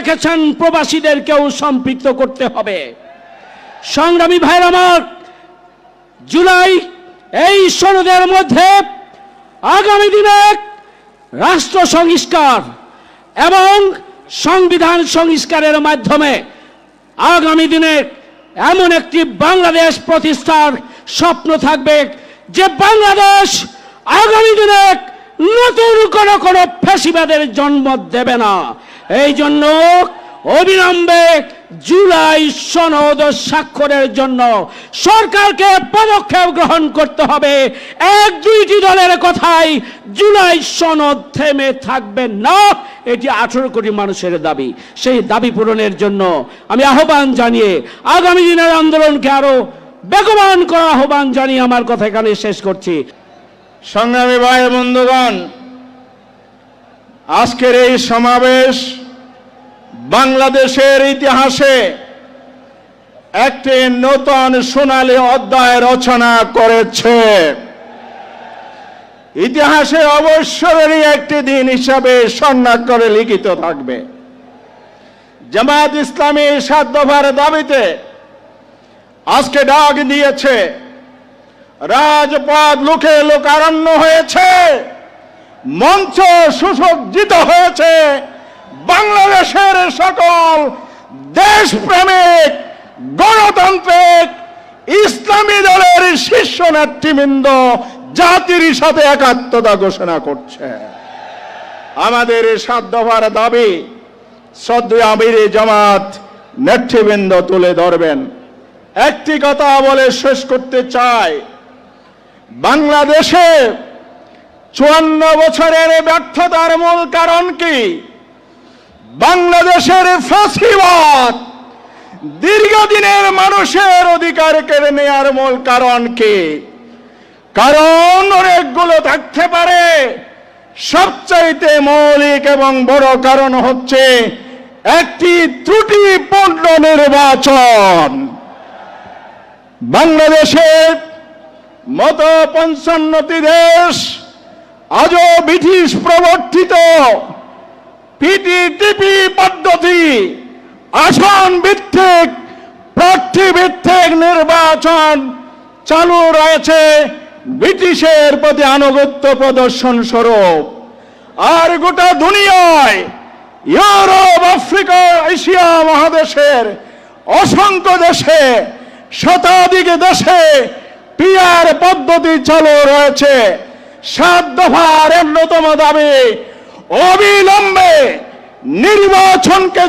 রেখেছেন প্রবাসীদেরকেও সম্পৃক্ত করতে হবে। সংগ্রামী ভাইরা আমার, জুলাই এই সনদের মধ্যে আগামী দিনে রাষ্ট্র সংস্কার এবং সংবিধান সংস্কারের মাধ্যমে আগামী দিনে এমন একটি বাংলাদেশ প্রতিষ্ঠার স্বপ্ন থাকবে যে বাংলাদেশ আগামী দিনে নতুন কোনো ফ্যাসিবাদের জন্ম দেবে না। এই জন্য অবিলম্বে জুলাই সনদ স্বাক্ষরের জন্য সরকারকে পদক্ষেপ গ্রহণ করতে হবে। এক দুইটি দলের কথাই জুলাই সনদ থেমে থাকবে না। এটি 18 কোটি মানুষের দাবি। সেই দাবি পূরণের জন্য আমি আহ্বান জানিয়ে আগামী দিনের আন্দোলনকে আরো বেগবান করার আহ্বান জানিয়ে আমার কথা এখানে শেষ করছি। সংগ্রামী ভাই বন্ধুগণ, আজকের এই সমাবেশ বাংলাদেশের ইতিহাসে একটি নতুন সোনালী অধ্যায় রচনা করেছে। ইতিহাসে অবশ্যই একটি দিন হিসাবে স্বর্ণাক্ষরে লিখিত থাকবে। জামায়াত ইসলামী 7 দফার দাবিতে আজকে ডাক দিয়েছে, রাজপথ লোকে লোকারণ্য হয়েছে, মঞ্চ সুসজ্জিত হয়েছে। বাংলাদেশের সকল দেশপ্রেমিক গণতান্ত্রিক ইসলামী দলের শীর্ষ নেতৃবৃন্দ জাতির সাথে একাত্মতা ঘোষণা করছে। আমাদের 7 দফার দাবি শ্রদ্ধেয় আমির জামাত নেতৃবৃন্দ তুলে ধরবেন। একটি কথা বলে শেষ করতে চাই, বাংলাদেশে 54 বছরের ব্যর্থতার মূল কারণ কি? বাংলাদেশের ফ্যাসিবাদ দীর্ঘদিনের মানুষের অধিকার কেড়ে নেওয়ার মূল কারণ কি? কারণ অনেকগুলো থাকতে পারে, সবচাইতে মৌলিক এবং বড় কারণ হচ্ছে একটি ত্রুটিপূর্ণ নির্বাচন। বাংলাদেশের মতো 55টি দেশ আজও ব্রিটিশ প্রবর্তিত পিটিটিপি পদ্ধতি, আসন ভিত্তিক প্রার্থী ভিত্তিক নির্বাচন চালু রয়েছে ব্রিটিশের প্রতি আনুগত্য প্রদর্শন স্বরূপ। আর গোটা দুনিয়ায় ইউরোপ, আফ্রিকা, এশিয়া মহাদেশের অসংখ্য দেশে, শতাধিক দেশে পিআর পদ্ধতি চালু রয়েছে। 7 দফার অন্যতম দাবি অবিলম্বে নির্বাচনকে